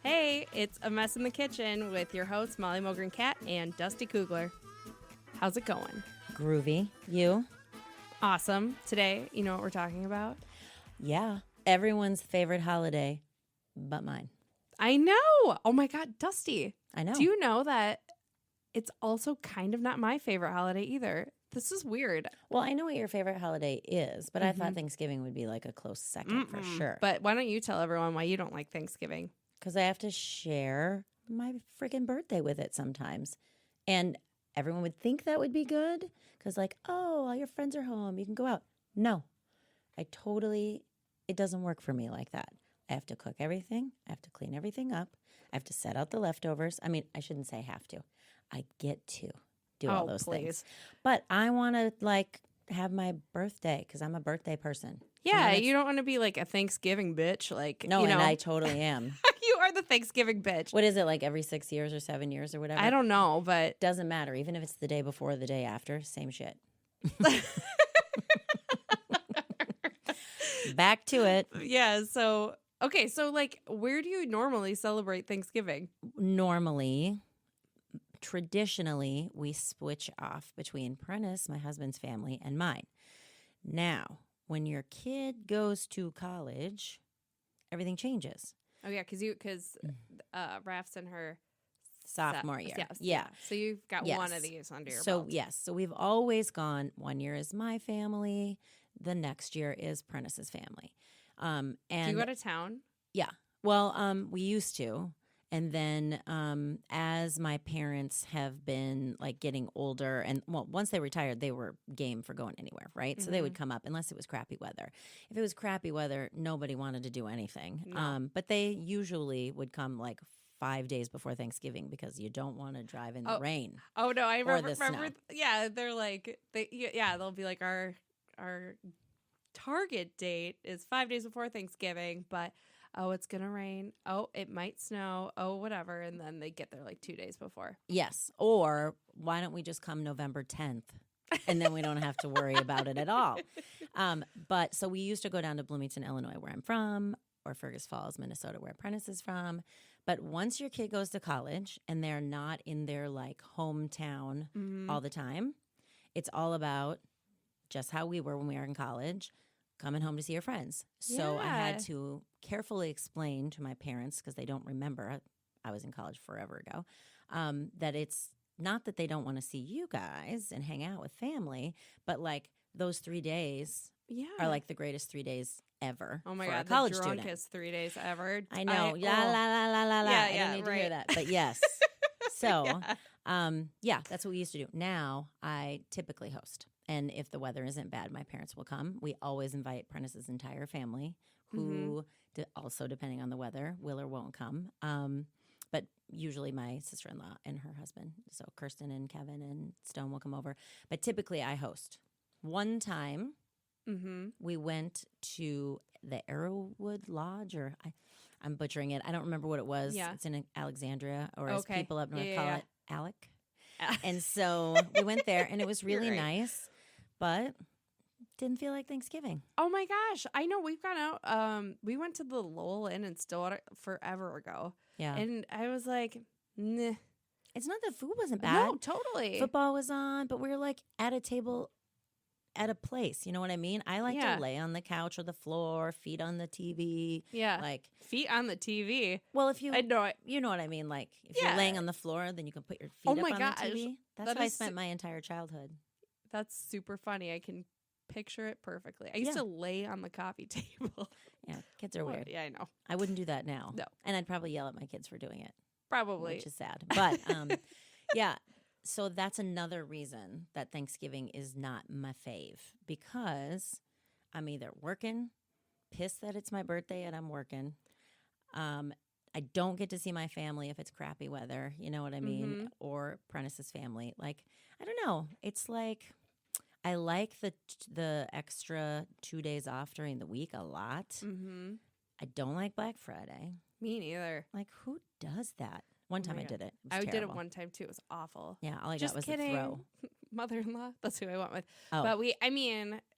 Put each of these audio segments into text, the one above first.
Hey, it's A Mess in the Kitchen with your hosts, Molly Mogren Cat and Dusty Kugler. How's it going? Groovy. You? Awesome. Today, you know what we're talking about? Yeah. Everyone's favorite holiday, but mine. I know. Oh my God, Dusty. I know. Do you know that it's also kind of not my favorite holiday either? This is weird. Well, I know what your favorite holiday is, but I thought Thanksgiving would be like a close second for sure. But why don't you tell everyone why you don't like Thanksgiving? Because I have to share my freaking birthday with it sometimes. And everyone would think that would be good because, like, oh, all your friends are home. You can go out. No, it doesn't work for me like that. I have to cook everything. I have to clean everything up. I have to set out the leftovers. I mean, I shouldn't say have to. I get to do all those things. But I want to, like, have my birthday because I'm a birthday person. Yeah, you don't want to be like a Thanksgiving bitch. Like, No, you know. and I totally am. You are the Thanksgiving bitch. What is it, like every 6 years or 7 years or whatever? I don't know, but Doesn't matter. Even if it's the day before or the day after, same shit. Back to it. yeah. So, okay. So, like, where do you normally celebrate Thanksgiving? Normally, traditionally, we switch off between Prentice, my husband's family, and mine. Now, when your kid goes to college, everything changes. Oh yeah, because Raph's in her Sophomore year. Yes, Yeah. So you've got Yes. one of these under your So, belt. yes. So we've always gone, one year is my family, the next year is Prentice's family. And Do you go to town? yeah. Well, we used to. And then as my parents have been like getting older and once they retired, they were game for going anywhere, right? So they would come up unless it was crappy weather. If it was crappy weather, nobody wanted to do anything. No. But they usually would come like 5 days before Thanksgiving because you don't want to drive in the rain. Oh no, I remember. the snow. Yeah, they're like they'll be like our target date is 5 days before Thanksgiving, but oh, it's gonna rain. Oh, it might snow. Oh, whatever, and then they get there like 2 days before. Yes. Or why don't we just come November 10th? And then we don't have to worry about it at all. But so we used to go down to Bloomington, Illinois, where I'm from, or Fergus Falls, Minnesota, where Prentice is from. But once your kid goes to college and they're not in their like hometown all the time, it's all about just how we were when we were in college, coming home to see your friends. So I had to carefully explain to my parents, because they don't remember, I was in college forever ago, that it's not that they don't want to see you guys and hang out with family, but like those 3 days are like the greatest 3 days ever. Oh my for God, a college the student. drunkest 3 days ever. I know. La la la la la la. Yeah, I didn't need to hear right. that, but yes. So, that's what we used to do. Now I typically host. And if the weather isn't bad, my parents will come. We always invite Prentice's entire family, who also, depending on the weather, will or won't come. But usually my sister-in-law and her husband, so Kirsten and Kevin and Stone will come over. But typically I host. One time we went to the Arrowwood Lodge, or I'm butchering it. I don't remember what it was. Yeah. It's in Alexandria, or as Okay. people up north Yeah, call yeah. it, Alec. And so we went there, and it was really right. nice, but didn't feel like Thanksgiving. Oh my gosh, I know we've gone out. We went to the Lowell Inn in Stillwater forever ago. Yeah. And I was like, nah. It's not that food wasn't bad. No, totally. Football was on, but we were like at a table at a place. You know what I mean? I like to lay on the couch or the floor, feet on the TV. Yeah. Like, feet on the TV. well, if you I know it. you know what I mean, like if Yeah. you're laying on the floor, then you can put your feet Oh up my on gosh. the TV. That's That how I is spent my entire childhood. That's super funny. I can picture it perfectly. I used to lay on the coffee table. Yeah, kids are weird. Yeah, I know. I wouldn't do that now. No. And I'd probably yell at my kids for doing it, Probably. which is sad. But yeah, so that's another reason that Thanksgiving is not my fave, because I'm either working, pissed that it's my birthday and I'm working. I don't get to see my family if it's crappy weather, you know what I mean? Or Prentice's family. Like, I don't know. It's like I like the extra 2 days off during the week a lot. I don't like Black Friday. Me neither. Like, who does that? One time my I God. did it. I did it terrible. one time too. It was awful. Yeah, all I Just got was kidding. a throw. Mother-in-law. That's who I went with. Oh. But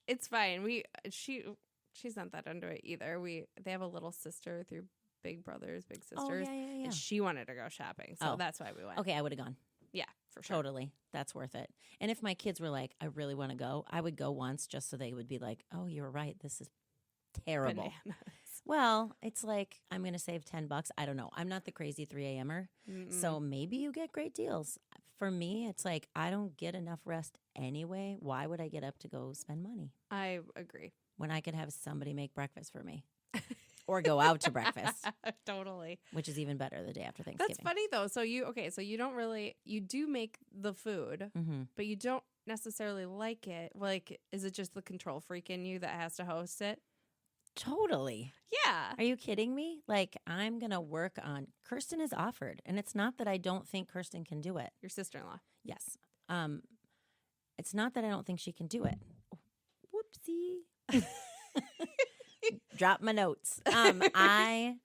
it's fine. She's not that into it either. They have a little sister through big brothers, big Oh, sisters. yeah. And she wanted to go shopping. So Oh. that's why we went. Okay, I would have gone. Yeah, for sure. Totally. That's worth it. And if my kids were like, I really want to go, I would go once just so they would be like, oh, you were right. This is terrible. Bananas. Well, it's like, I'm going to save $10. I don't know. I'm not the crazy 3 a.m.er. Mm-mm. So maybe you get great deals. For me, it's like, I don't get enough rest anyway. Why would I get up to go spend money I agree. when I could have somebody make breakfast for me or go out to breakfast, Totally. which is even better the day after Thanksgiving. That's funny though. So you don't really, you do make the food, Mm-hmm. but you don't necessarily like it. Like, is it just the control freak in you that has to host it? Totally. Yeah. Are you kidding me? Like, I'm going to work on, Kirsten has offered, and it's not that I don't think Kirsten can do it. Your sister-in-law. Yes. It's not that I don't think she can do it. Whoopsie. Drop my notes. I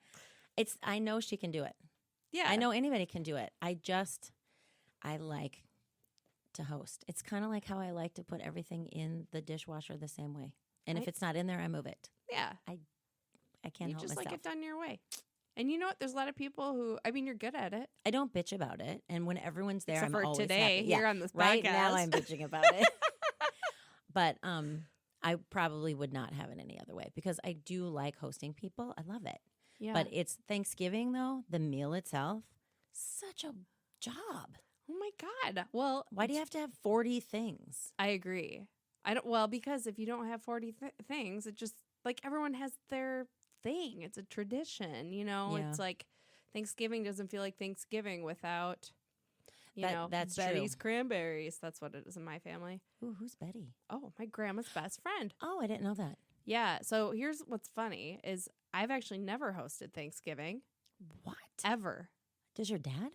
know she can do it. Yeah. I know anybody can do it. I like to host. It's kind of like how I like to put everything in the dishwasher the same way. And if Right. it's not in there, I move it. Yeah. I can't You help just myself. like it done your way. And you know what? There's a lot of people who, I mean, you're good at it. I don't bitch about it. And when everyone's there, Except I'm for always today happy. here Yeah. on this Right podcast. now, I'm bitching about it. But I probably would not have it any other way because I do like hosting people. I love it. Yeah. But it's Thanksgiving, though, the meal itself, such a job. Oh my God. Well, Why do you have to have 40 things? I agree. Well, because if you don't have 40 things, it just, like, everyone has their thing. It's a tradition, you know? Yeah. It's like Thanksgiving doesn't feel like Thanksgiving without, That's true. Betty's cranberries. That's what it is in my family. Ooh, who's Betty? Oh, my grandma's best friend. Oh, I didn't know that. Yeah. So here's what's funny is I've actually never hosted Thanksgiving What? ever. Does your dad?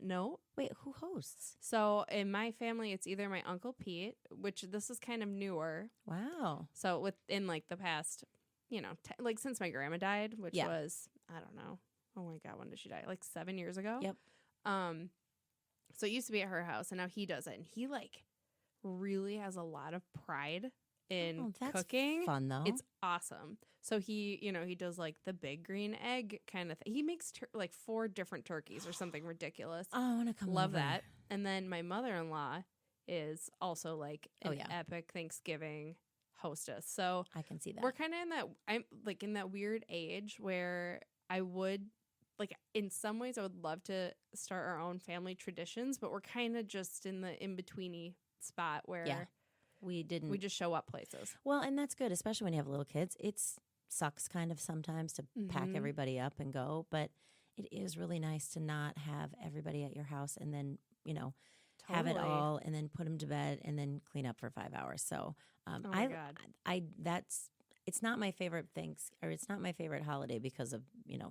No. Wait, who hosts? So in my family, it's either my Uncle Pete, which this is kind of newer. Wow. So within like the past, like since my grandma died, which Yeah. was, I don't know. Oh my God, when did she die? Like 7 years ago? Yep. So it used to be at her house and now he does it. And he like really has a lot of pride in Oh, that's cooking. fun, though. It's awesome. So he does like the big green egg kind of thing. He makes like 4 different turkeys or something ridiculous. Oh, I want to come Love over. that. And then my mother-in-law is also like Oh, an yeah. epic Thanksgiving hostess. So I can see that. we're kind of I'm like in that weird age where I would like in some ways I would love to start our own family traditions, but we're kind of just in the in-betweeny spot where Yeah. We didn't. we just show up places. Well, and that's good, especially when you have little kids. It sucks kind of sometimes to pack Mhm. everybody up and go, but it is really nice to not have everybody at your house and then, have it Totally. all and then put them to bed and then clean up for 5 hours. So Oh my God. it's not my favorite it's not my favorite holiday because of,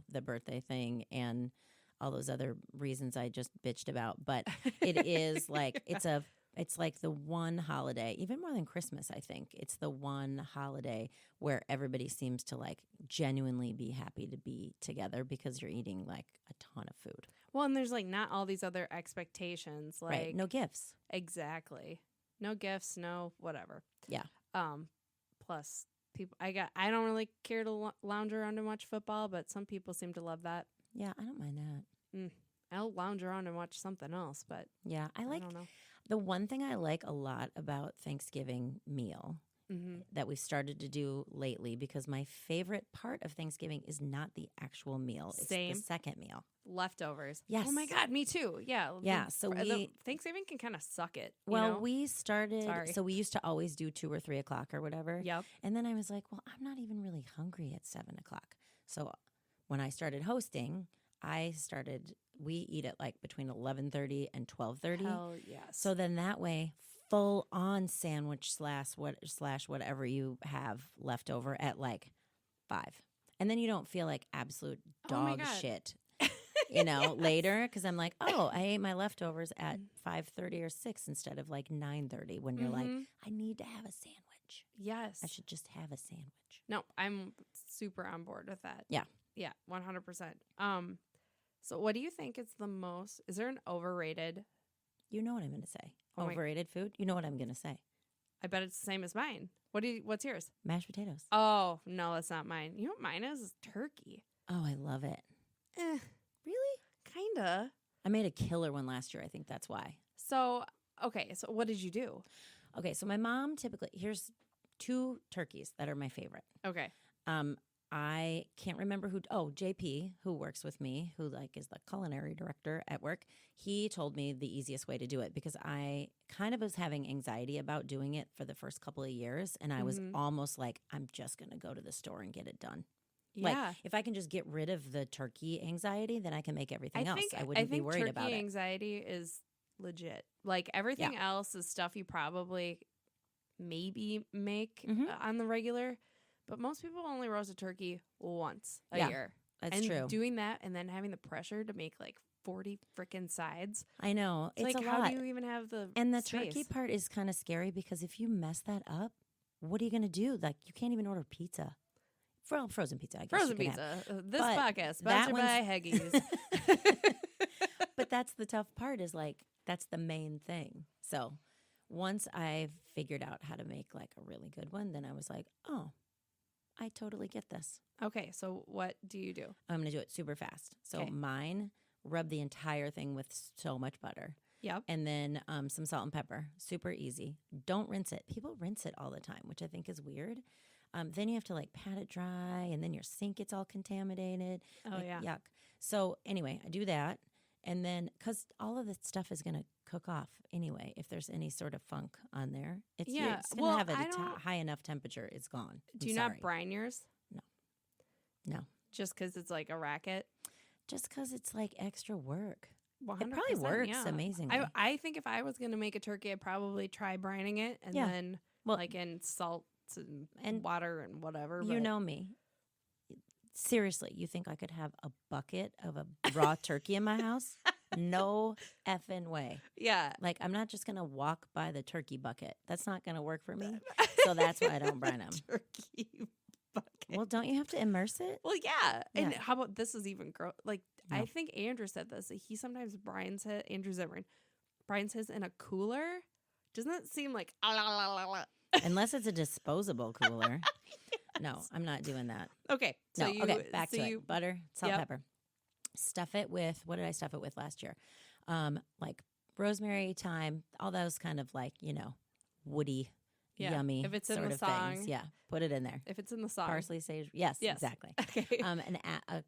the birthday thing and all those other reasons I just bitched about. But it is like, it's like the one holiday, even more than Christmas, I think. It's the one holiday where everybody seems to like genuinely be happy to be together because you're eating like a ton of food. Well, and there's like not all these other expectations. Like Right. No gifts. exactly. No gifts, no whatever. Yeah. Plus people I don't really care to lounge around and watch football, but some people seem to love that. Yeah, I don't mind that. I'll lounge around and watch something else, but Yeah. I don't know. the one thing I like a lot about Thanksgiving meal Mm-hmm. that we've started to do lately, because my favorite part of Thanksgiving is not the actual meal. It's Same. the second meal. Leftovers. Yes. Oh my God, me too. Yeah. Yeah, so Thanksgiving can kind of suck it. Well, we started, Sorry. so we used to always do 2 or 3 o'clock or whatever. Yep. And then I was like, well, I'm not even really hungry at 7 o'clock. So when I started hosting, we eat at like between 11:30 and 12:30. Hell yes. So then that way, full on sandwich slash whatever you have left over at like 5. And then you don't feel like absolute Oh my dog God. shit, later. Because I'm like, oh, I ate my leftovers at 5:30 or 6 instead of like 9:30 when you're like, Mhm. I need to have a sandwich. Yes. I should just have a sandwich. No, I'm super on board with that. Yeah. Yeah, 100%. So what do you think is is there an overrated? You know what I'm going to say. Oh my- Overrated food? You know what I'm going to say. I bet it's the same as mine. What's yours? Mashed potatoes. Oh, no, that's not mine. You know what mine is? Turkey. Oh, I love it. Eh, Really? kinda. I made a killer one last year. I think that's why. So, okay, so what did you do? Okay, so my mom typically, here's 2 turkeys that are my favorite. Okay. I can't remember JP, who works with me, who like is the culinary director at work. He told me the easiest way to do it because I kind of was having anxiety about doing it for the first couple of years. And I was almost like, I'm just going to go to the store and get it done. Yeah. Like, if I can just get rid of the turkey anxiety, then I can make everything else. I I wouldn't be think worried turkey about it. anxiety is legit. Like everything else is stuff you probably maybe make on the regular, but most people only roast a turkey once a year. That's and true. Doing that and then having the pressure to make like 40 freaking sides. I know. It's like, a how lot. do you even have the And the space? turkey part is kind of scary because if you mess that up, what are you going to do? Like, you can't even order pizza. Well, frozen pizza, I guess. Frozen you can pizza. have. This But podcast that sponsored by Heggies. But that's the tough part is like, that's the main thing. So once I've figured out how to make like a really good one, then I was like, oh, I totally get this. Okay, so what do you do? I'm going to do it super fast. So Okay. mine, rub the entire thing with so much butter. Yep. And then some salt and pepper. Super easy. Don't rinse it. People rinse it all the time, which I think is weird. Then you have to like pat it dry, and then your sink gets all contaminated. Oh, Like, yeah. Yuck. So anyway, I do that. And then, because all of this stuff is going to cook off anyway, if there's any sort of funk on there, it's going well, to have I a don't- high enough temperature. It's gone. Do I'm you sorry. not brine yours? No. Just because it's like a racket? Just because it's like extra work. 100%, It probably works yeah. amazingly. I think if I was going to make a turkey, I'd probably try brining it and Yeah. then Well, like in salt and and water and whatever. You but- know me. Seriously, you think I could have a bucket of a raw turkey in my house? No effing way. Yeah. Like, I'm not just going to walk by the turkey bucket. That's not going to work for me. So that's why I don't brine them. Turkey bucket. Well, don't you have to immerse it? Well, yeah. And Yeah. how about this is even gross? Like, No. I think Andrew said this. He sometimes brines it. Andrew Zimmern brines his in a cooler. Doesn't that seem like Unless it's a disposable cooler. No, I'm not doing that. Okay. So No, you, okay, back so to you, it. Butter, salt, Yep. pepper. Stuff it with, what did I stuff it with last year? Like rosemary, thyme, all those kind of like, woody, Yeah, yummy if it's in sort the of song. things. Yeah, put it in there. If it's in the song. Parsley, sage. Yes, Yes. exactly. Okay. An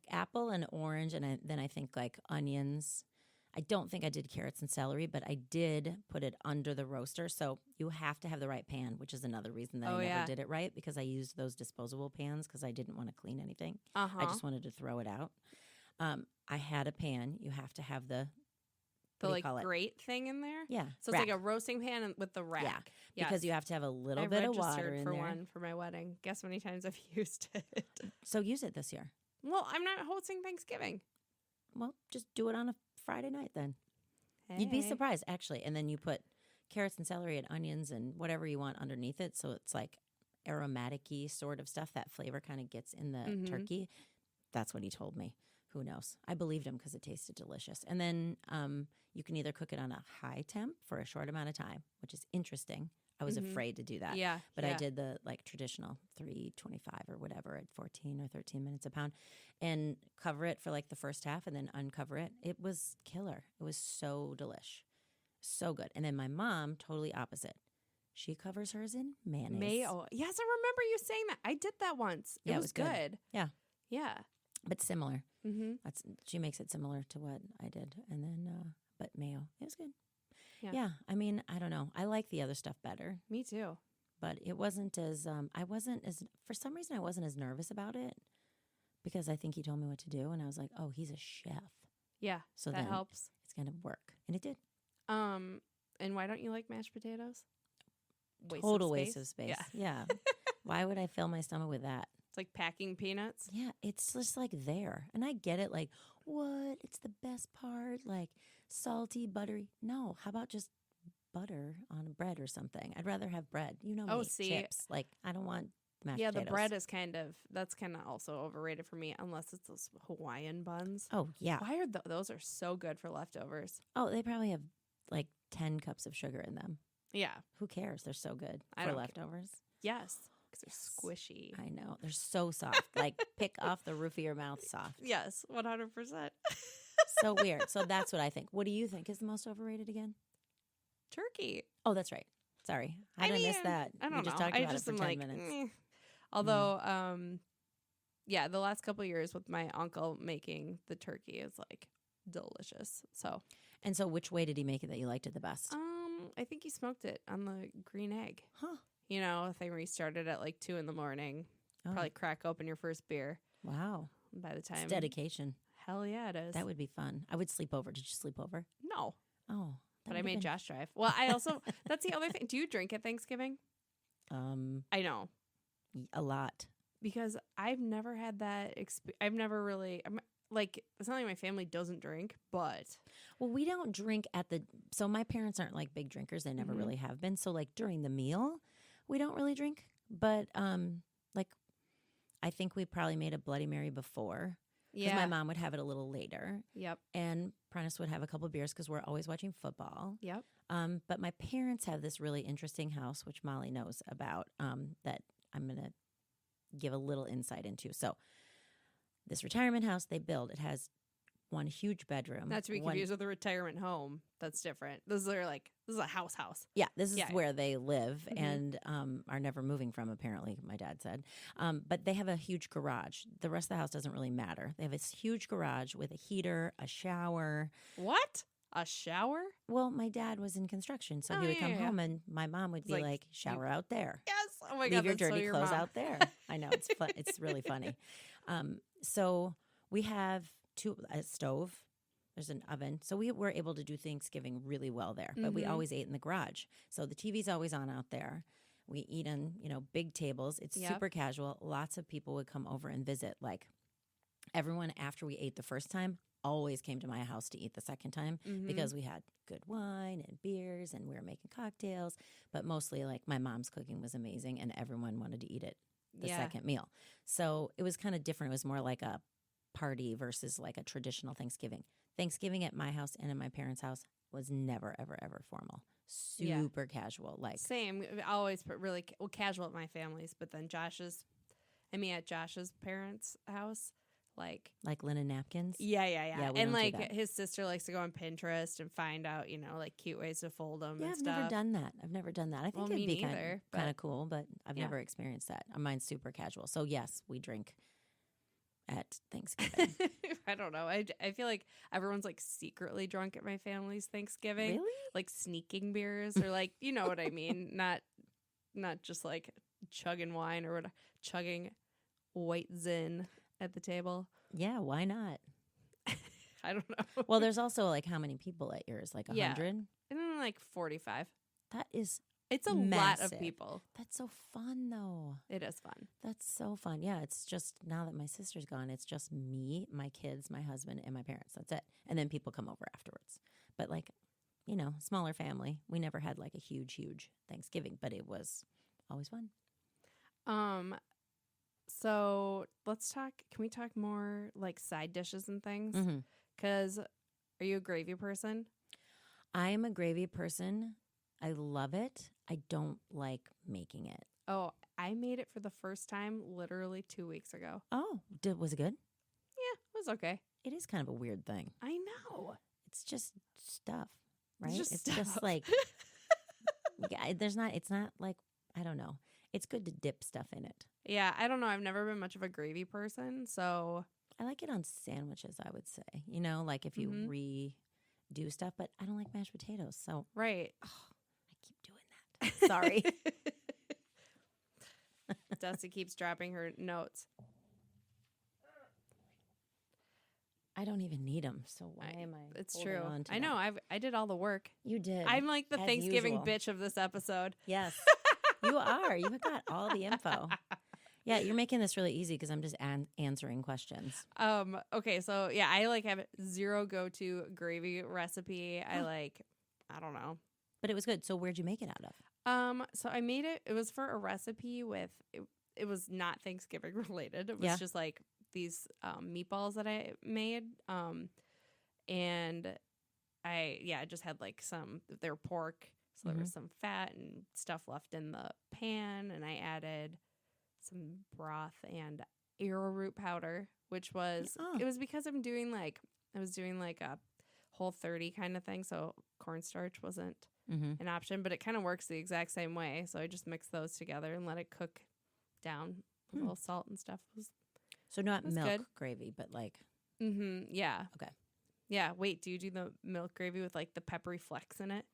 apple, an orange, and then I think like onions. I don't think I did carrots and celery, but I did put it under the roaster. So you have to have the right pan, which is another reason that Oh, I never yeah. did it right because I used those disposable pans because I didn't want to clean anything. Uh-huh. I just wanted to throw it out. I had a pan. You have to have the the what do you like call it? grate thing in there. Yeah. So rack. it's like a roasting pan with the rack. because Yes. you have to have a little I bit of registered water in for there. one for my wedding. Guess how many times I've used it? So use it this year. Well, I'm not hosting Thanksgiving. Well, just do it on a Friday night then. You'd be Hey. surprised, actually. And then you put carrots and celery and onions and whatever you want underneath it. So it's like aromatic-y sort of stuff. That flavor kind of gets in the Mhm. turkey. That's what he told me. Who knows? I believed him because it tasted delicious. And then you can either cook it on a high temp for a short amount of time, which is interesting. I was Mhm. afraid to do that. Yeah. But I yeah. did the like traditional 325 or whatever at 14 or 13 minutes a pound and cover it for like the first half and then uncover it. It was killer. It was so delish. So good. And then my mom, totally opposite. She covers hers in mayonnaise. Mayo. Yes, I remember you saying that. I did that once. Yeah, it was good. Yeah. Yeah. But similar. Mm-hmm. She makes it similar to what I did. And then, but mayo. It was good. Yeah. Yeah. I mean, I don't know. I like the other stuff better. Me too. But it wasn't as for some reason I wasn't as nervous about it because I think he told me what to do and I was like, oh, he's a chef, Yeah. so that then helps. it's gonna work, and it did. And why don't you like mashed potatoes? Total waste of space. Yeah. Yeah. Why would I fill my stomach with that? It's like packing peanuts. Yeah, it's just like there, and I get it. Like, what? It's the best part, like salty, buttery. No, how about just butter on bread or something? I'd rather have bread. You know me. Oh, see. Chips. Like, I don't want mashed Yeah, potatoes. the bread is that's kind of also overrated for me, unless it's those Hawaiian buns. Oh yeah. Why are those are so good for leftovers? Oh, they probably have like 10 cups of sugar in them. Yeah. Who cares? They're so good I for don't care. leftovers. Yes. Because Yes. they're squishy. I know. They're so soft. Like pick off the roof of your mouth soft. Yes, 100%. So weird. So that's what I think. What do you think is the most overrated again? Turkey. Oh, that's right. Sorry. How did I miss mean, that? I don't we just know. talked I about just it for am 10 like, minutes. eh. Although, yeah, the last couple of years with my uncle making the turkey is like delicious. So, And so which way did he make it that you liked it the best? I think he smoked it on the green egg. Huh. You know, a thing where you started at like 2 a.m. Oh, Probably crack open your first beer. wow. By the time, It's dedication. hell yeah, it is. That would be fun. I would sleep over. Did you sleep over? No, Oh. that but I would've made been- Josh drive. Well, I also that's the other thing. Do you drink at Thanksgiving? I know. A lot. Because I've never had that I've never really like it's not like my family doesn't drink, but Well, we don't drink at the. So my parents aren't like big drinkers. They never Mhm. really have been. So like during the meal, we don't really drink. But like I think we probably made a Bloody Mary before because yeah. my mom would have it a little later, Yep. and Prentice would have a couple beers because we're always watching football. Yep. But my parents have this really interesting house, which Molly knows about. That I'm gonna give a little insight into. So this retirement house they build, it has one huge bedroom. Not to be one- confused with a retirement home. That's different. This is a house. Yeah, this is Yeah. where they live Mhm. and are never moving from, apparently, my dad said. But they have a huge garage. The rest of the house doesn't really matter. They have this huge garage with a heater, a shower. What? A shower? Well, my dad was in construction, so Oh, he would yeah, come yeah. home and my mom would It's be like, like, shower out there. Yes. Oh my Leave god. your that's so dirty clothes mom. out there. I know, it's fun. It's really funny. So we have a stove. There's an oven. So we were able to do Thanksgiving really well there. But we Mhm. always ate in the garage. So the TV's always on out there. We eat on, big tables. It's Yep. super casual. Lots of people would come over and visit. Like everyone after we ate the first time always came to my house to eat the second time Mhm. because we had good wine and beers and we were making cocktails. But mostly like my mom's cooking was amazing and everyone wanted to eat it the Yeah. second meal. So it was kind of different. It was more like a party versus like a traditional Thanksgiving. Thanksgiving at my house and in my parents' house was never, ever, ever formal. Yeah. Super casual. Like, Same. I always put really casual at my family's, but then at Josh's parents' house, like linen napkins. yeah. Yeah, we And don't do like that. his sister likes to go on Pinterest and find out, like cute ways to fold them Yeah, and I've stuff. never done that. I think Well, it'd me be neither, kind but- of cool, but I've Yeah. never experienced that. Mine's super casual. So yes, we drink at Thanksgiving. I don't know. I feel like everyone's like secretly drunk at my family's Thanksgiving, Really? like sneaking beers or like you know what I mean. Not just like chugging wine or what, chugging white zin at the table. Yeah, why not? I don't know. Well, there's also like how many people at yours? Like Yeah. 100? Like 45. That is It's a lot Massive. of people. that's so fun though. It is fun. That's so fun. Yeah, it's just now that my sister's gone, it's just me, my kids, my husband, and my parents. That's it. And then people come over afterwards. But like, smaller family. We never had like a huge Thanksgiving, but it was always fun. So let's talk. Can we talk more like side dishes and things? Mhm. Because are you a gravy person? I am a gravy person. I love it. I don't like making it. Oh, I made it for the first time literally 2 weeks ago. Oh, was it good? Yeah, it was okay. It is kind of a weird thing. I know. It's just stuff, right? It's just It's stuff. just like yeah, it's not like I don't know. It's good to dip stuff in it. Yeah, I don't know. I've never been much of a gravy person, so I like it on sandwiches, I would say. Like if you Mhm. redo stuff, but I don't like mashed potatoes. So right. I keep doing that. Sorry. Dusty keeps dropping her notes. I don't even need them. So why I- am I? It's holding true. on to I know. them? I did all the work. You did. I'm like the as Thanksgiving usual. bitch of this episode. Yes, you are. You got all the info. Yeah, you're making this really easy because I'm just answering questions. Okay, so yeah, I like have zero go-to gravy recipe. I don't know. But it was good. So where'd you make it out of? So I made it. It was for a recipe with it was not Thanksgiving related. It was Yeah. just like these meatballs that I made. And I just had like their pork So there was some fat and stuff left in the pan, and I added some broth and arrowroot powder, which was it was because I was doing like a Whole30 kind of thing, so cornstarch wasn't an option, but it kind of works the exact same way. So I just mixed those together and let it cook down with a little salt and stuff. So not milk good. gravy, but like Yeah. Okay. Yeah. Wait, do you do the milk gravy with like the peppery flecks in it?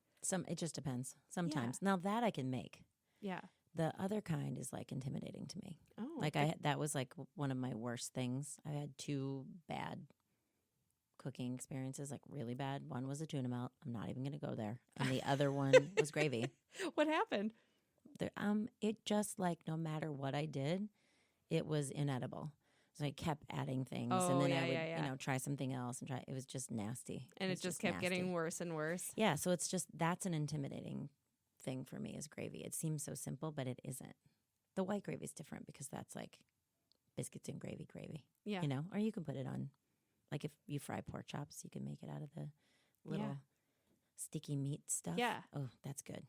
it just depends. Sometimes. Now that I can make. Yeah. The other kind is like intimidating to me. Oh. Like that was like one of my worst things. I had 2 bad cooking experiences, like really bad. One was a tuna melt. I'm not even going to go there. And the other one was gravy. What happened? It just like no matter what I did, it was inedible. So I kept adding things, and then I would try something else and try. It was just nasty, and it just kept getting worse and worse. Yeah, so it's just that's an intimidating thing for me is gravy. It seems so simple, but it isn't. The white gravy is different because that's like biscuits and gravy. Yeah, or you can put it on. Like if you fry pork chops, you can make it out of the little sticky meat stuff. Yeah. Oh, that's good.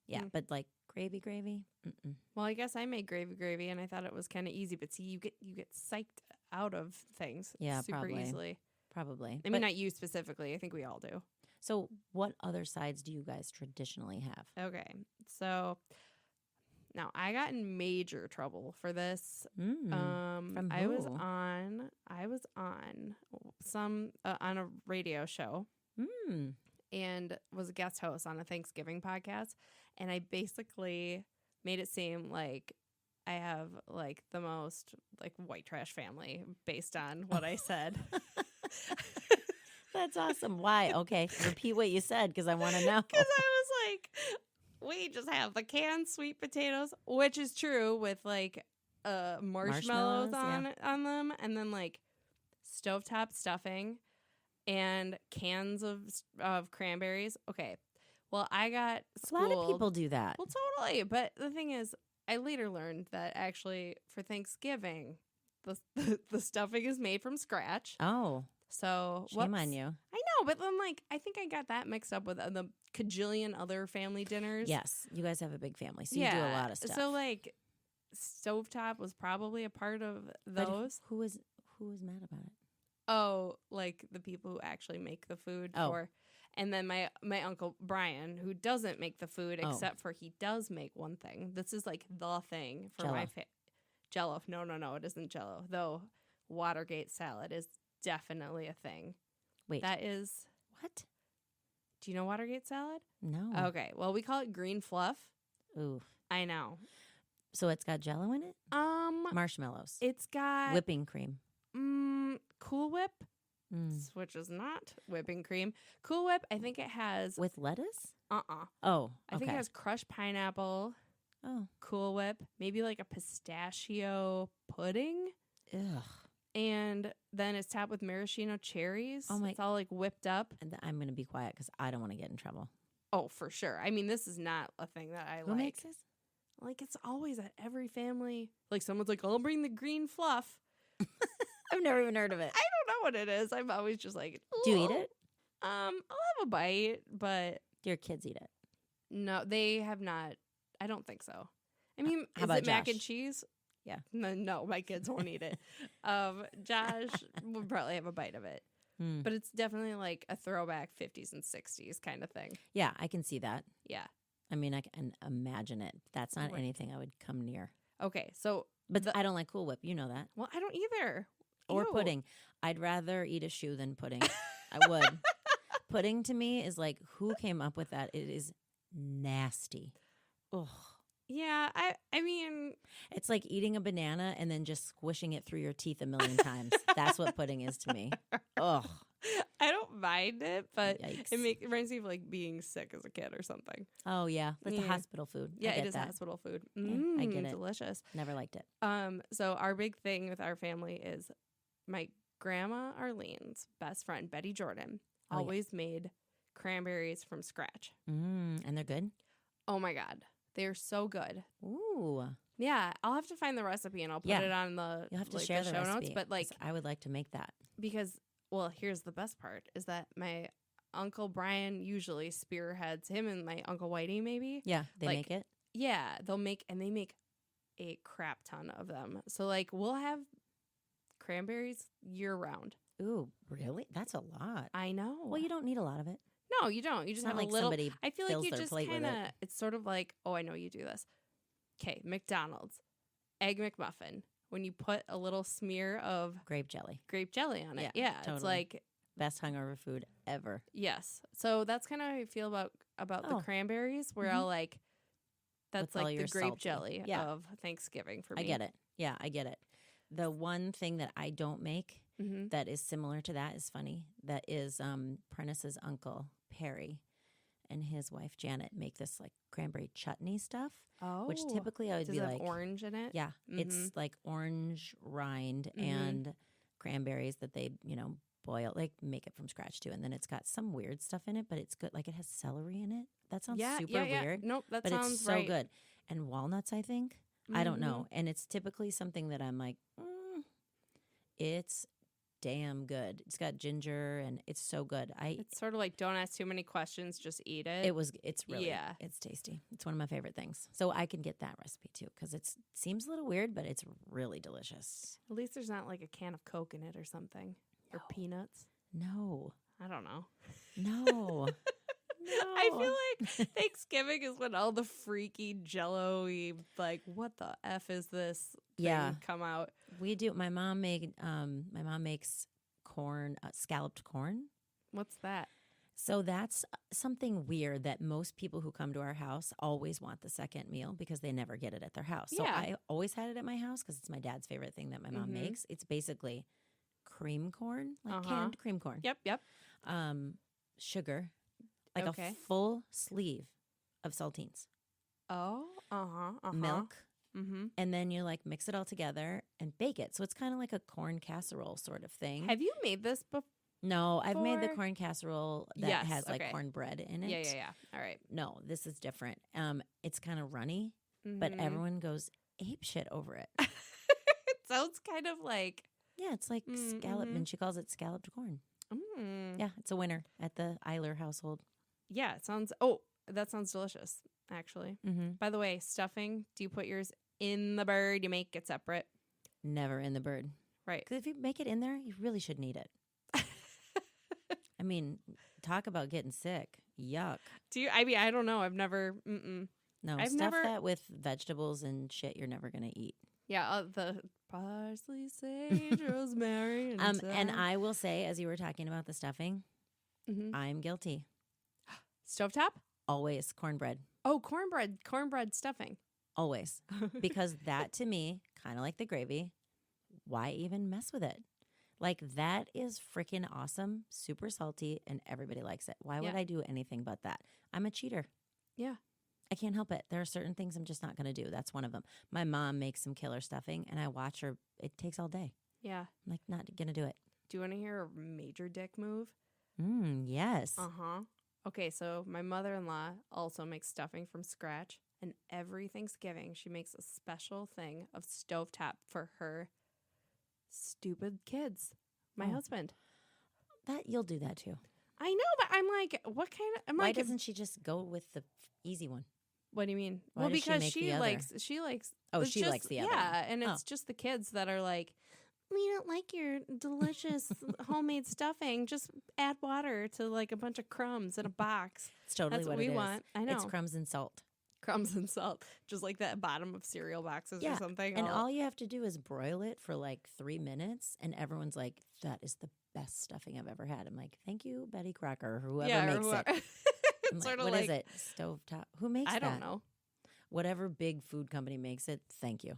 Yeah, but like gravy. Mm-mm. Well, I guess I made gravy, and I thought it was kind of easy. But see, you get psyched out of things super easily. Probably. I mean, not you specifically. I think we all do. So what other sides do you guys traditionally have? Okay. So now I got in major trouble for this. From I who? was on some on a radio show and was a guest host on a Thanksgiving podcast, and I basically made it seem like I have like the most like white trash family based on what I said. That's awesome. Why? Okay, repeat what you said because I want to know. Because I was like, we just have the canned sweet potatoes, which is true, with like marshmallows on them, and then like stovetop stuffing and cans of cranberries. Okay, well, I got schooled. A lot of people do that. Well, totally. But the thing is, I later learned that actually for Thanksgiving, the stuffing is made from scratch. Oh. So shame on you. I know, but then like I think I got that mixed up with the cajillion other family dinners. Yes, you guys have a big family, so you do a lot of stuff. So like stovetop was probably a part of those. Who was mad about it? Oh, like the people who actually make the food for. And then my uncle Brian, who doesn't make the food except for he does make one thing. This is like the thing for Jell-O. my Jell-O. No, it isn't Jell-O. Though Watergate salad is definitely a thing. Wait. That is what? Do you know Watergate salad? No. Okay. Well, we call it green fluff. Ooh. I know. So it's got Jell-O in it? Marshmallows. It's got whipping cream. Cool Whip, which is not whipping cream. Cool Whip, I think it has with lettuce? Oh, I think it has crushed pineapple. Oh. Cool Whip, maybe like a pistachio pudding. Ugh. And then it's topped with maraschino cherries. Oh my! It's all like whipped up. And I'm going to be quiet because I don't want to get in trouble. Oh, for sure. I mean, this is not a thing that I like. Who makes this? Like, it's always at every family. Like, someone's like, I'll bring the green fluff. I've never even heard of it. I don't know what it is. I'm always just like, do you eat it? I'll have a bite, but do your kids eat it? No, they have not. I don't think so. I mean, How is about it mac and Josh? cheese? Yeah. No, my kids won't eat it. Josh would probably have a bite of it. But it's definitely like a throwback 50s and 60s kind of thing. Yeah, I can see that. Yeah. I mean, I can imagine it. That's not anything I would come near. Okay, so... But I don't like Cool Whip. You know that. Well, I don't either. Or Ew. pudding. I'd rather eat a shoe than pudding. I would. Pudding to me is like, who came up with that? It is nasty. Ugh. Yeah, I mean... It's like eating a banana and then just squishing it through your teeth a million times. That's what pudding is to me. Ugh. I don't mind it, but Yikes. it reminds me of like being sick as a kid or something. Oh, yeah. Like the hospital food. Yeah, I get it is that. hospital food. I get it. Delicious. Never liked it. So our big thing with our family is my grandma Arlene's best friend, Betty Jordan, always made cranberries from scratch. And they're good? Oh, my God. They're so good. Ooh. Yeah, I'll have to find the recipe and I'll put it on the You'll have to like, share the the show recipe. notes. But like, I would like to make that. because, well, here's the best part is that my Uncle Brian usually spearheads him and my Uncle Whitey maybe. Yeah, they Like, make it. Yeah, they make a crap ton of them. So like we'll have cranberries year round. Ooh, really? That's a lot. I know. Well, you don't need a lot of it. No, you don't. You just not have like a little. somebody I feel like fills you their just plate with kind of. it. It's sort of like, oh, I know you do this. Okay, McDonald's egg McMuffin. When you put a little smear of Grape jelly. grape jelly on it, Yeah, it's totally. like Best hungover food ever. yes. So that's kind of how I feel about the Oh. cranberries, where Mhm. I'll like. That's With all like the your grape salty. jelly Yeah. of Thanksgiving for me. I get it. Yeah, I get it. The one thing that I don't make Mm-hmm. that is similar to that is funny. That is Prentice's uncle, Perry, and his wife, Janet, make this like cranberry chutney stuff, Oh, which typically I would does be it have like, orange in it? yeah, Mhm. it's like orange rind Mhm. and cranberries that they, boil, like make it from scratch too. And then it's got some weird stuff in it, but it's good. Like it has celery in it. That sounds super weird, Nope, that but sounds it's so right. good. And walnuts, I think. I don't Mhm. know. And it's typically something that I'm like, it's damn good. It's got ginger and it's so good. It's sort of like don't ask too many questions, just eat it. It's really, Yeah. it's tasty. It's one of my favorite things. So I can get that recipe too because it seems a little weird, but it's really delicious. At least there's not like a can of Coke in it or something. Or No. peanuts. No, I don't know. no. I feel like Thanksgiving is when all the freaky jello-y, like, what the F is this thing Yeah. come out. We do. My mom makes corn, scalloped corn. What's that? So that's something weird that most people who come to our house always want the second meal because they never get it at their house. So Yeah. I always had it at my house because it's my dad's favorite thing that my mom Mhm. makes. It's basically cream corn, like Uh-huh. canned cream corn. Yep. Sugar, like Okay. a full sleeve of saltines, Oh, milk, Mm-hmm. and then you like mix it all together and bake it. So it's kind of like a corn casserole sort of thing. Have you made this before? No, I've made the For- corn casserole that Yes, has like okay. cornbread in it. Yeah. All right. No, this is different. It's kind of runny, but Mhm. everyone goes ape shit over it. It sounds kind of like. Yeah, it's like scallop, Mhm. and she calls it scalloped corn. Mm. Yeah, it's a winner at the Eiler household. Yeah, it sounds. Oh, that sounds delicious. Actually, Mm-hmm. by the way, stuffing. Do you put yours in the bird? You make it separate, Never in the bird. right? Because if you make it in there, you really shouldn't eat it. I mean, talk about getting sick. Yuck. Do you? I mean, I don't know. I've never. No, I've stuff never- that with vegetables and shit you're never going to eat. Yeah, the parsley, sage, rosemary, and And I will say, as you were talking about the stuffing, Mhm. I'm guilty. Stovetop. Always cornbread. Oh, cornbread stuffing. Always. Because that to me, kind of like the gravy, why even mess with it? Like that is freaking awesome, super salty, and everybody likes it. Why would Yeah. I do anything but that? I'm a cheater. Yeah. I can't help it. There are certain things I'm just not going to do. That's one of them. My mom makes some killer stuffing, and I watch her. It takes all day. Yeah. I'm like, not going to do it. Do you want to hear a major dick move? Yes. Okay, so my mother-in-law also makes stuffing from scratch, and every Thanksgiving she makes a special thing of stovetop for her stupid kids. My Oh. husband. That you'll do that too. I know, but I'm like, what kind of? I'm Why like, doesn't she just go with the easy one? what do you mean? Why well, does she because make she the other? likes. Oh, it's she just- likes the other Yeah, one. and Oh. it's just the kids that are like, we don't like your delicious homemade stuffing. Just add water to like a bunch of crumbs in a box. It's totally That's what what we it is. want. I know. It's crumbs and salt. Crumbs and salt, just like that bottom of cereal boxes Yeah, or something. And all you have to do is broil it for like 3 minutes, and everyone's like, that is the best stuffing I've ever had. I'm like, thank you, Betty Crocker, or whoever makes it. I'm it's like, sort of what like is it? Stovetop? Who makes I that? don't know. Whatever big food company makes it, thank you.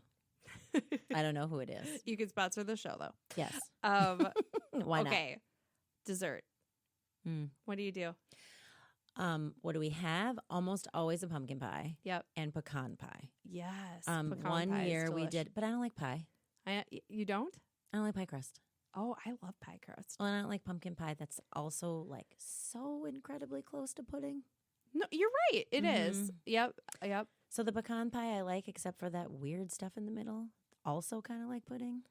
I don't know who it is. You can sponsor the show though. Yes. Okay, Why not? dessert. Mm. What do you do? What do we have? Almost always a pumpkin pie Yep. and pecan pie. Yes. pecan One pie is year we delish. did, but I don't like pie. You don't? I don't like pie crust. Oh, I love pie crust. Well, I don't like pumpkin pie. That's also like so incredibly close to pudding. No, you're right. It is. Mhm. Yep. So the pecan pie I like, except for that weird stuff in the middle. Also kind of like pudding.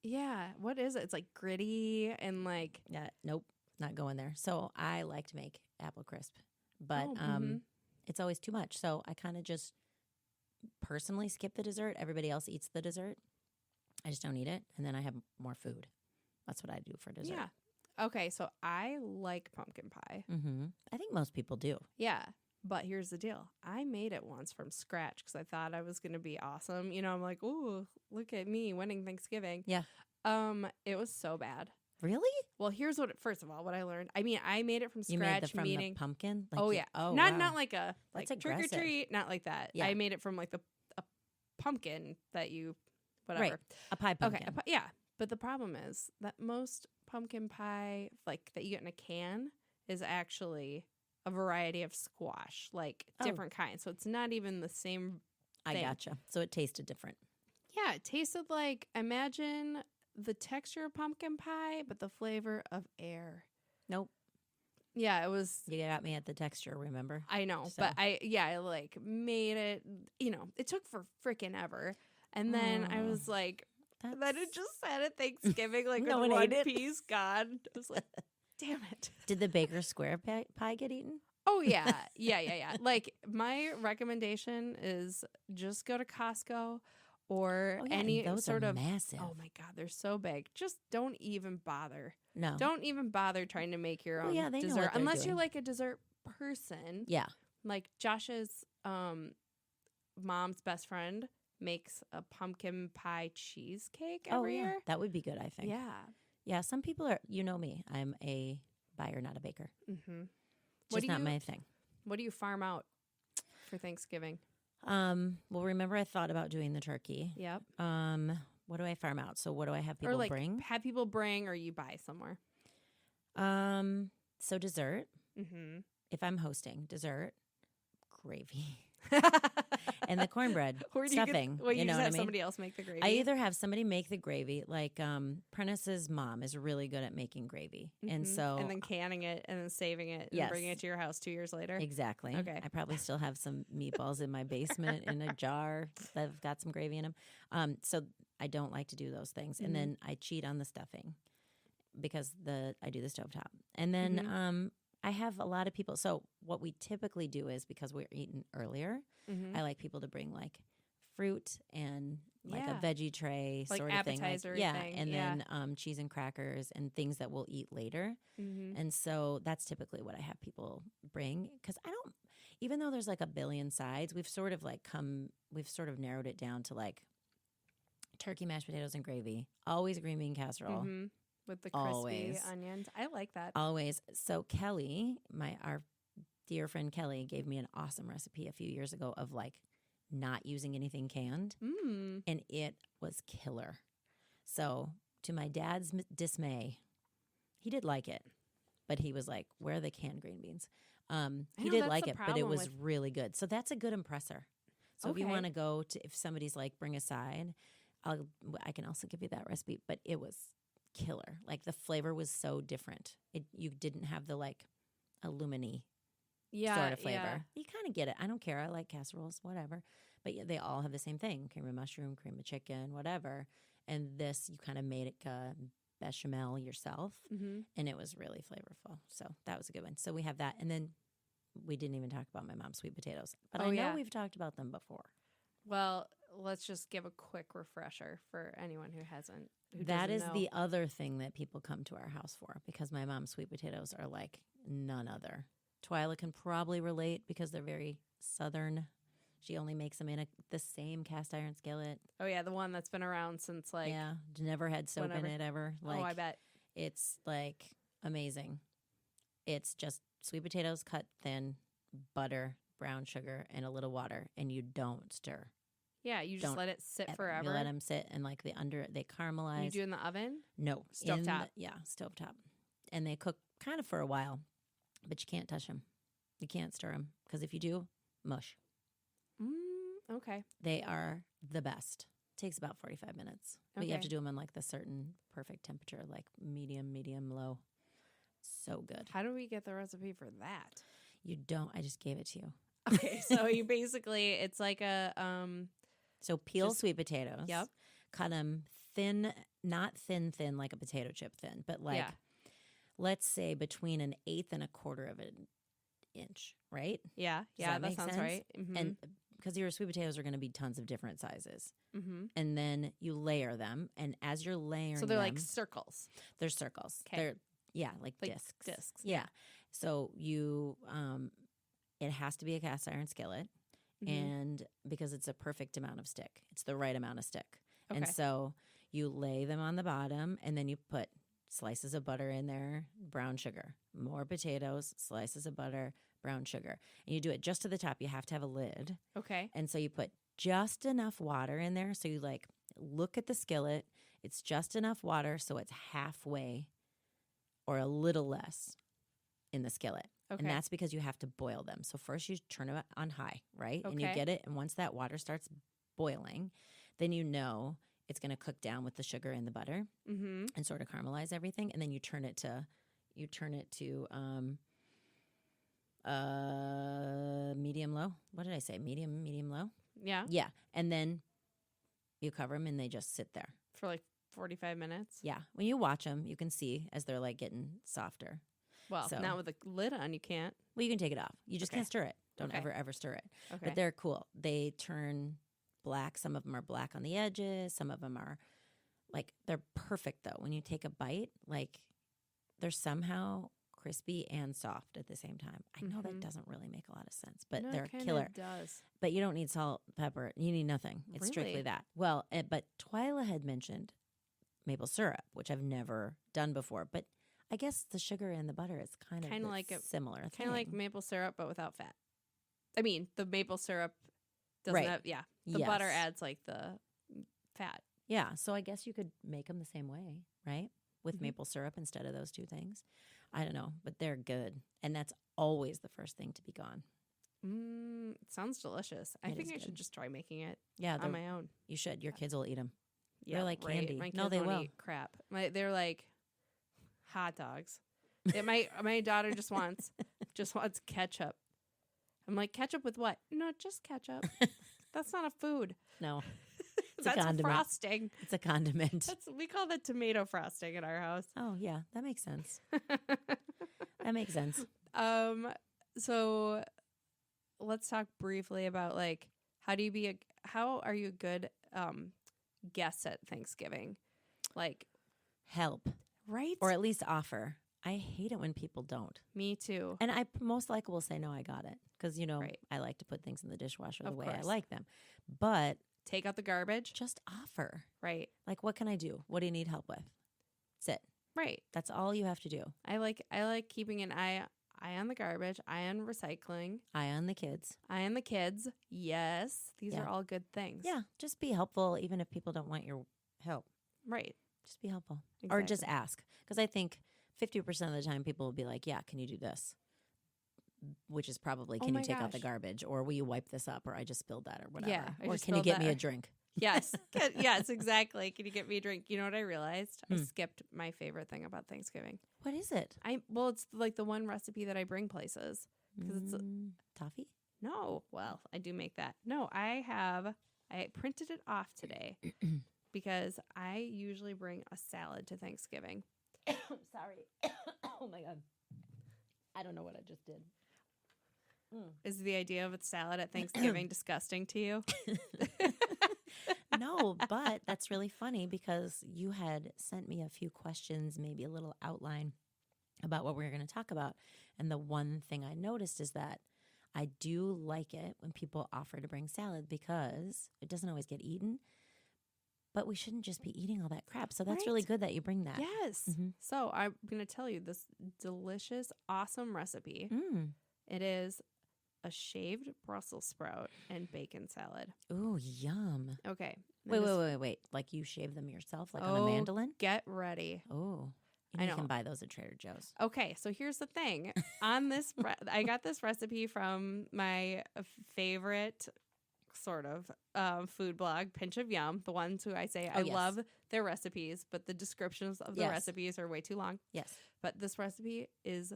Yeah. What is it? It's like gritty and like Yeah. Nope. not going there. So I like to make apple crisp, but Oh, mhm. it's always too much. So I kind of just personally skip the dessert. Everybody else eats the dessert. I just don't eat it, and then I have more food. That's what I do for dessert. Yeah. Okay, so I like pumpkin pie. I think most people do. Yeah. But here's the deal. I made it once from scratch because I thought I was going to be awesome. You know, I'm like, ooh, look at me winning Thanksgiving. Yeah. It was so bad. Really? Well, here's first of all, what I learned. I mean, I made it from You made scratch, from meaning, the pumpkin? oh, you- yeah. Oh, not wow. like a like That's trick or aggressive. treat, not like that. Yeah. I made it from like a pumpkin that you, whatever. Right. A pie pumpkin. Okay, yeah. But the problem is that most pumpkin pie, like that you get in a can, is actually a variety of squash, like Oh. different kinds. So it's not even the same. I thing. gotcha. So it tasted different. Yeah, it tasted like, imagine the texture of pumpkin pie, but the flavor of air. Nope. Yeah, it was. You got me at the texture, remember? I know, So- but I like made it. You know, it took for freaking ever, and then I was like, then it That's- just said at Thanksgiving, like No with one ate one it. piece gone. I was like, damn it. Did the baker square pie get eaten? Oh yeah, yeah. Like my recommendation is just go to Costco or Oh, yeah, and any those sort are of. massive. Oh my God, they're so big. Just don't even bother. No. Don't even bother trying to make your Well, own yeah, they know dessert what they're unless you're doing. like a dessert person. Yeah. Like Josh's mom's best friend makes a pumpkin pie cheesecake every yeah. year. That would be good, I think. Yeah. Yeah, some people are, you know me, I'm a buyer, not a baker. Mm-hmm. Just not my thing. What do you farm out for Thanksgiving? Well, remember I thought about doing the turkey. Yep. What do I farm out? So what do I have people or like bring? have people bring or you buy somewhere. So dessert, Mm-hmm. if I'm hosting, dessert, gravy, and the cornband Or do you stuffing. well, you know just what I have mean? somebody else make the gravy. I either have somebody make the gravy, like Prentice's mom is really good at making gravy, and Mhm. so and then canning it and then saving it and Yes. bringing it to your house 2 years later. exactly. Okay. I probably still have some meatballs in my basement in a jar that have got some gravy in them. So I don't like to do those things, Mhm. and then I cheat on the stuffing because I do the stovetop, and then Mm-hmm. I have a lot of people. So what we typically do is because we're eating earlier, Mm-hmm. I like people to bring like fruit and like Yeah. a veggie tray Like sort of thing. appetizer yeah, thing, and yeah. then cheese and crackers and things that we'll eat later. Mm-hmm. And so that's typically what I have people bring because I don't, even though there's like a billion sides, we've sort of narrowed it down to like turkey, mashed potatoes, and gravy. Always green bean casserole. Mm-hmm. With the crispy Always. onions. I like that. Always. So Kelly, our dear friend Kelly, gave me an awesome recipe a few years ago of like not using anything canned, Mm. and it was killer. So to my dad's dismay, he did like it, but he was like, "Where are the canned green beans?" He know, did that's like the it, but it problem was with- really good. So that's a good impressor. So if you Okay. want to go to, if somebody's like, bring a side, I can also give you that recipe. But it was killer. Like the flavor was so different. You didn't have the like aluminy Yeah. sort of flavor. Yeah. You kind of get it. I don't care. I like casseroles, whatever. But yeah, they all have the same thing: cream of mushroom, cream of chicken, whatever. And this, you kind of made it bechamel yourself, Mm-hmm. and it was really flavorful. So that was a good one. So we have that, and then we didn't even talk about my mom's sweet potatoes, but Oh, I know yeah. we've talked about them before. Well, let's just give a quick refresher for anyone who hasn't. Who That doesn't is know. the other thing that people come to our house for because my mom's sweet potatoes are like none other. Twyla can probably relate because they're very southern. She only makes them in the same cast iron skillet. Oh yeah, the one that's been around since like. Yeah, never had soap whenever. in it ever. Like, oh, I bet. it's like amazing. It's just sweet potatoes cut thin, butter, brown sugar, and a little water, and you don't stir. Yeah, you just Don't let it sit You forever. let them sit, and like they caramelize. You do in the oven. No, Stovetop. Yeah, stovetop, and they cook kind of for a while, but you can't touch them. You can't stir them because if you do, mush. Okay. They are the best. Takes about 45 minutes, but you have Okay. to do them in like the certain perfect temperature, like medium, low. So good. How do we get the recipe for that? You don't. I just gave it to you. Okay, so you basically it's like a So peel Just- sweet potatoes. Yep. Cut them thin, not thin like a potato chip thin, but like Yeah. let's say between an eighth and a quarter of an inch, right? Yeah. Does Yeah. that That make sounds sense? right. Mm-hmm. And because your sweet potatoes are going to be tons of different sizes. Mm-hmm. And then you layer them. And as you're layering So they're them, like circles. they're circles. 'Kay. They're, yeah, like Like discs. discs, Yeah. So you, it has to be a cast iron skillet. Mhm. And because it's a perfect amount of stick, it's the right amount of stick. And Okay. so you lay them on the bottom and then you put slices of butter in there, brown sugar, more potatoes, slices of butter, brown sugar. And you do it just to the top. You have to have a lid. Okay. And so you put just enough water in there. So you like look at the skillet. It's just enough water. So it's halfway or a little less in the skillet. Okay. And that's because you have to boil them. So first you turn it on high, right? And you Okay. get it. And once that water starts boiling, then you know it's going to cook down with the sugar and the butter Mm-hmm. and sort of caramelize everything. And then you turn it to medium low. What did I say? Medium low. Yeah. Yeah. And then you cover them and they just sit there. For like 45 minutes. Yeah. When you watch them, you can see as they're like getting softer. Well, So- now with the lid on, you can't. Well, you can take it off. You just Okay. can't stir it. Don't Okay. ever stir it. Okay. But they're cool. They turn black. Some of them are black on the edges. Some of them are like, they're perfect though. When you take a bite, like they're somehow crispy and soft at the same time. I know that Mhm. doesn't really make a lot of sense, but No, it they're kinda killer. does. But you don't need salt, pepper. You need nothing. It's strictly Really? that. Well, but Twyla had mentioned maple syrup, which I've never done before. But I guess the sugar and the butter is kind of Kinda the like a- similar Kind of like thing. maple syrup, but without fat. I mean, the maple syrup doesn't Right. have, yeah. The butter Yes. adds like the fat. Yeah, so I guess you could make them the same way, right? With Mhm. maple syrup instead of those two things. I don't know, but they're good. And that's always the first thing to be gone. It sounds delicious. I It think is I good. should just try making it Yeah, on my own. you should. Your kids will eat them. Yeah, like right. candy. My No, kids they won't will. eat crap. They're like hot dogs. My daughter just wants ketchup. I'm like, ketchup with what? No, just ketchup. That's not a food. No, It's a That's condiment. frosting. it's a condiment. We call that tomato frosting in our house. Oh, yeah, that makes sense. That makes sense. So let's talk briefly about like how are you a good guest at Thanksgiving? Like, Help, right? or at least offer. I hate it when people don't. Me too. And I most likely will say, no, I got it. Because, Right. I like to put things in the dishwasher the Of way I course. like them. But Take out the garbage. just offer. Right. Like, what can I do? What do you need help with? Sit. Right. That's all you have to do. I like keeping an eye on the garbage, eye on recycling, Eye on the kids. eye on the kids. Yes. These Yeah. are all good things. Yeah, just be helpful even if people don't want your help. Right. Just be helpful. Or just Exactly. ask. Because I think 50% of the time people will be like, yeah, can you do this? Which is probably, Oh can my you take out the gosh. garbage? Or will you wipe this up? Or I just spilled that or whatever. Yeah, I or just can you spilled get me that, a or- drink? Yes. Yes, exactly. Can you get me a drink? You know what I realized? I Hmm. skipped my favorite thing about Thanksgiving. What is it? It's like the one recipe that I bring places. 'Cause it's toffee? No, well, I do make that. No, I printed it off today because I usually bring a salad to Thanksgiving. Sorry. Oh my God. I don't know what I just did. Is the idea of a salad at Thanksgiving disgusting to you? No, but that's really funny because you had sent me a few questions, maybe a little outline about what we were going to talk about. And the one thing I noticed is that I do like it when people offer to bring salad because it doesn't always get eaten. But we shouldn't just be eating all that crap. So that's really Right. good that you bring that. Yes. Mhm. So I'm going to tell you this delicious, awesome recipe. Mm. It is a shaved Brussels sprout and bacon salad. Ooh, yum. Okay. Wait. Like you shave them yourself, like on a Oh, mandolin? Get ready. Oh, I you can know. buy those at Trader Joe's. Okay, so here's the thing. On this, I got this recipe from my favorite sort of food blog, Pinch of Yum. The ones who I say I yes. love their recipes, but the descriptions of the Yes. recipes are way too long. Yes. But this recipe is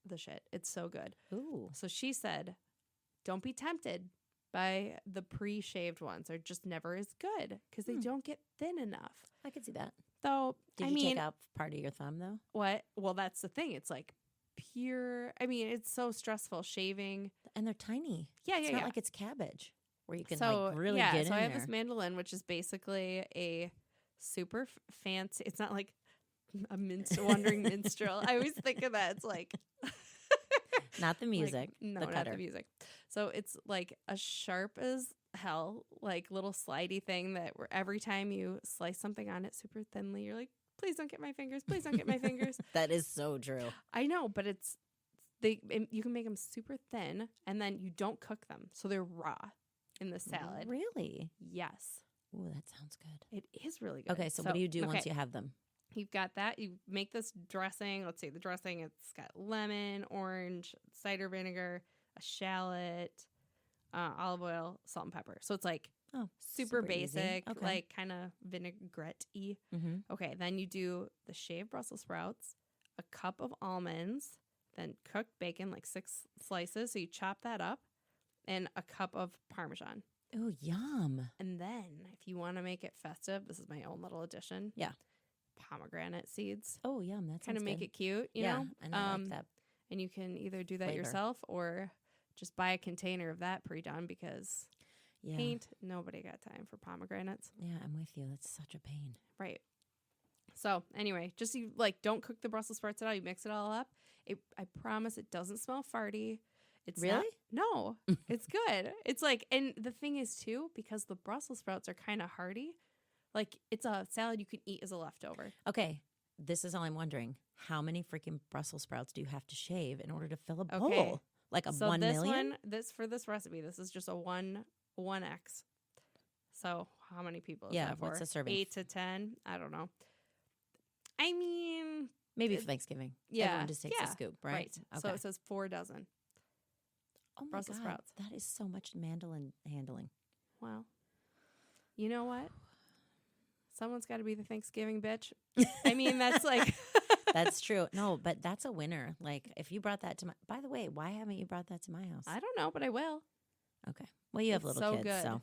the shit. It's so good. Ooh. So she said, don't be tempted by the pre-shaved ones. They're just never as good because they don't get thin enough. I could see that. though. Did I you mean, take out part of your thumb though? what? Well, that's the thing. It's like pure. I mean, it's so stressful shaving. And they're tiny. Yeah, It's yeah, not yeah. like it's cabbage where you can So like really yeah, get so in I have there. this mandolin, which is basically a super fancy. It's not like a wandering minstrel. I always think of that. It's like Not the like, music, no, the not cutter. the music. So it's like a sharp as hell, like little slidey thing that where every time you slice something on it super thinly, you're like, please don't get my fingers. Please don't get my fingers. That is so true. I know, but you can make them super thin, and then you don't cook them, so they're raw in the salad. Really? Yes, Ooh, that sounds good. it is really good. Okay, so what do you do once you have them? You've got that. You make this dressing. Let's say the dressing, it's got lemon, orange, cider vinegar, a shallot, olive oil, salt and pepper. So it's like Oh, super super easy. basic, Okay. like kind of vinaigrette-y. Mm-hmm. Okay, then you do the shaved Brussels sprouts, a cup of almonds, then cooked bacon, like 6 slices. So you chop that up, and a cup of Parmesan. Oh, yum. And then if you want to make it festive, this is my own little addition. Yeah. Pomegranate seeds. Oh, yum. That Kind sounds of make good. it cute, you yeah, know? and I like that. And you can either do that flavor. yourself or just buy a container of that pre-done because Yeah. ain't nobody got time for pomegranates. Yeah, I'm with you. That's such a pain. Right. So anyway, just you like don't cook the Brussels sprouts at all. You mix it all up. I promise it doesn't smell farty. It's not- Really? no, it's good. It's like, and the thing is too, because the Brussels sprouts are kind of hearty, like it's a salad you can eat as a leftover. Okay, this is all I'm wondering. How many freaking Brussels sprouts do you have to shave in order to fill a bowl? Okay. Like a So 1 this million? one, for this recipe, this is just a 1x. So how many people is Yeah, that for? what's a serving? 8 to 10? I don't know. I mean, Maybe it- for Thanksgiving. yeah, Everyone just takes yeah, a scoop, right? So Okay. it says 4 dozen. Oh my Brussels God, sprouts. that is so much mandolin handling. Well, you know what? Someone's got to be the Thanksgiving bitch. I mean, that's like That's true. No, but that's a winner. Like if you brought that to my. By the way, why haven't you brought that to my house? I don't know, but I will. Okay. Well, you have It's little so kids, good. so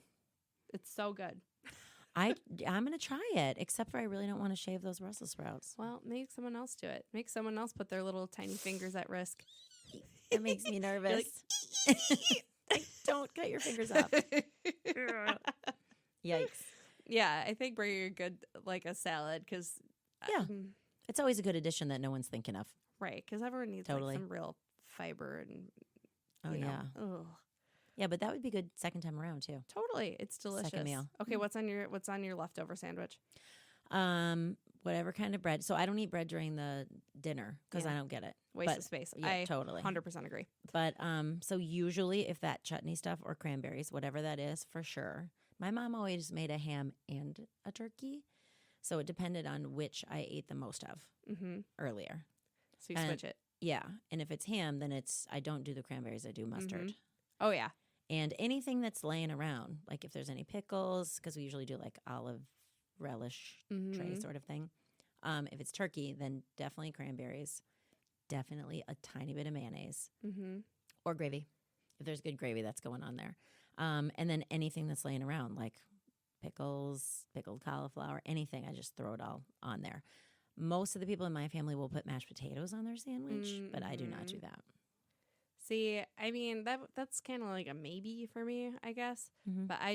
It's so good. I'm gonna try it. Except for I really don't want to shave those Brussels sprouts. Well, make someone else do it. Make someone else put their little tiny fingers at risk. It makes me nervous. like, Don't cut your fingers off. Yikes. Yeah, I think bringing a good like a salad because Yeah. It's always a good addition that no one's thinking of. right, because everyone needs Totally. like some real fiber and Oh, you know, yeah. ugh. Yeah, but that would be good second time around too. Totally, it's delicious. meal. Okay, what's on your leftover sandwich? Whatever kind of bread. So I don't eat bread during the dinner because Yeah. I don't get it. Waste But- of space. Yeah, I totally. 100% agree. But so usually if that chutney stuff or cranberries, whatever that is, for sure. My mom always made a ham and a turkey. So it depended on which I ate the most of Mm-hmm. earlier. So you And- switch it. Yeah. And if it's ham, then I don't do the cranberries, I do mustard. Oh yeah. And anything that's laying around, like if there's any pickles, because we usually do like olive relish tray Mhm. sort of thing. If it's turkey, then definitely cranberries. Definitely a tiny bit of mayonnaise Mm-hmm. or gravy. If there's good gravy, that's going on there. And then anything that's laying around, like pickles, pickled cauliflower, anything, I just throw it all on there. Most of the people in my family will put mashed potatoes on their sandwich, but I do not do that. See, I mean that's kind of like a maybe for me, I guess. Mhm. But I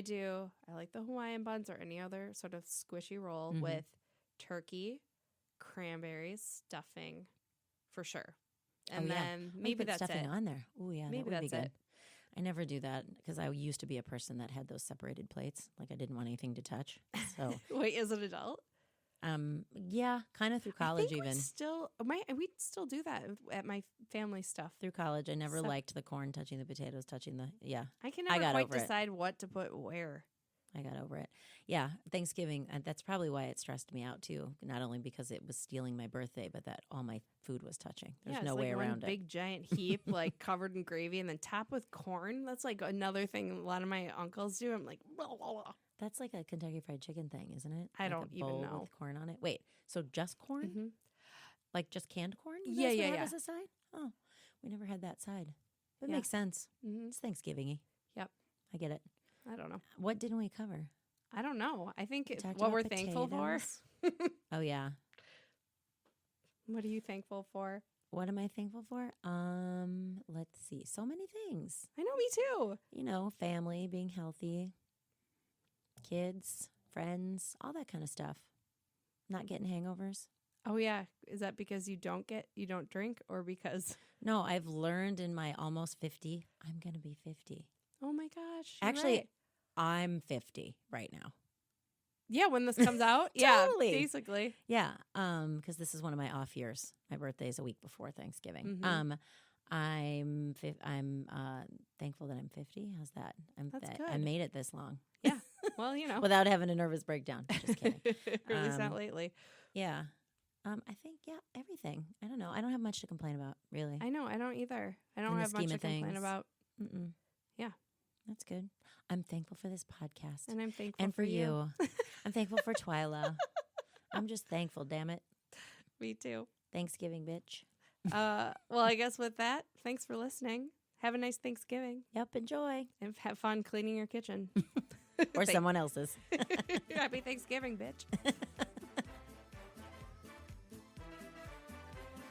like the Hawaiian buns or any other sort of squishy roll Mhm. with turkey, cranberries, stuffing, for sure. And Oh, yeah. then Oh, you maybe put that's stuffing it. on there. Oh yeah, Maybe that would be that's good. it. I never do that because I used to be a person that had those separated plates. Like I didn't want anything to touch. So Wait, as an adult? yeah, kind of through college I think even. we still do that at my family stuff. Through college, I never So- liked the corn touching the potatoes, touching the I can I never got quite over it. decide what to put where. I got over it. Yeah, Thanksgiving, that's probably why it stressed me out too. Not only because it was stealing my birthday, but that all my food was touching. There's Yeah, no it's way like one around it. big giant heap, like covered in gravy, and then topped with corn. That's like another thing a lot of my uncles do. I'm like, blah, blah, blah. That's like a Kentucky Fried Chicken thing, isn't it? I Like don't a even bowl know. with corn on it. Wait, so just corn? Mhm. Like just canned corn? You Yeah, guys would yeah, have yeah. as a side? Oh, we never had that side. But it Yeah. makes sense. Mhm. It's Thanksgiving-y. Yep. I get it. I don't know. What didn't we cover? I don't know. I think We talked what about we're thankful for. potatoes. Oh, yeah. What are you thankful for? What am I thankful for? Let's see. So many things. I know, me too. You know, family, being healthy, kids, friends, all that kind of stuff. Not getting hangovers. Oh, yeah. Is that because you don't drink or because? No, I've learned in my almost 50, I'm going to be 50. Oh my gosh. You're Actually, right. I'm 50 right now. Yeah, when this comes out. Yeah, Totally. basically. Yeah, because this is one of my off years. My birthday is a week before Thanksgiving. Mhm. I'm thankful that I'm 50. How's that? That's I good. made it this long Yeah. Well, you know. without having a nervous breakdown. Just kidding. Or at least not Um, lately. Yeah. I think everything. I don't know. I don't have much to complain about, really. I know. I don't either. I don't In the have much scheme to of complain things. about. Mm-mm. Yeah. That's good. I'm thankful for this podcast And I'm thankful and for you. I'm thankful for Twyla. I'm just thankful. Damn it. Me too. Thanksgiving, bitch. Well, I guess with that, thanks for listening. Have a nice Thanksgiving Yep. Enjoy. and have fun cleaning your kitchen. Or Thank- someone else's. Happy Thanksgiving, bitch.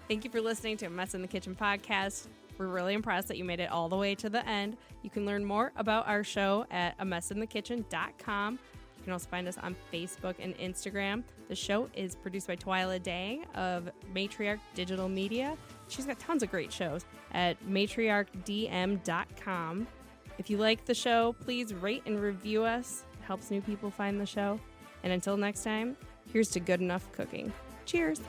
Thank you for listening to a Mess in the Kitchen podcast. We're really impressed that you made it all the way to the end. You can learn more about our show at amessinthekitchen.com. You can also find us on Facebook and Instagram. The show is produced by Twyla Dang of Matriarch Digital Media. She's got tons of great shows at matriarchdm.com. If you like the show, please rate and review us. It helps new people find the show. And until next time, here's to good enough cooking. Cheers.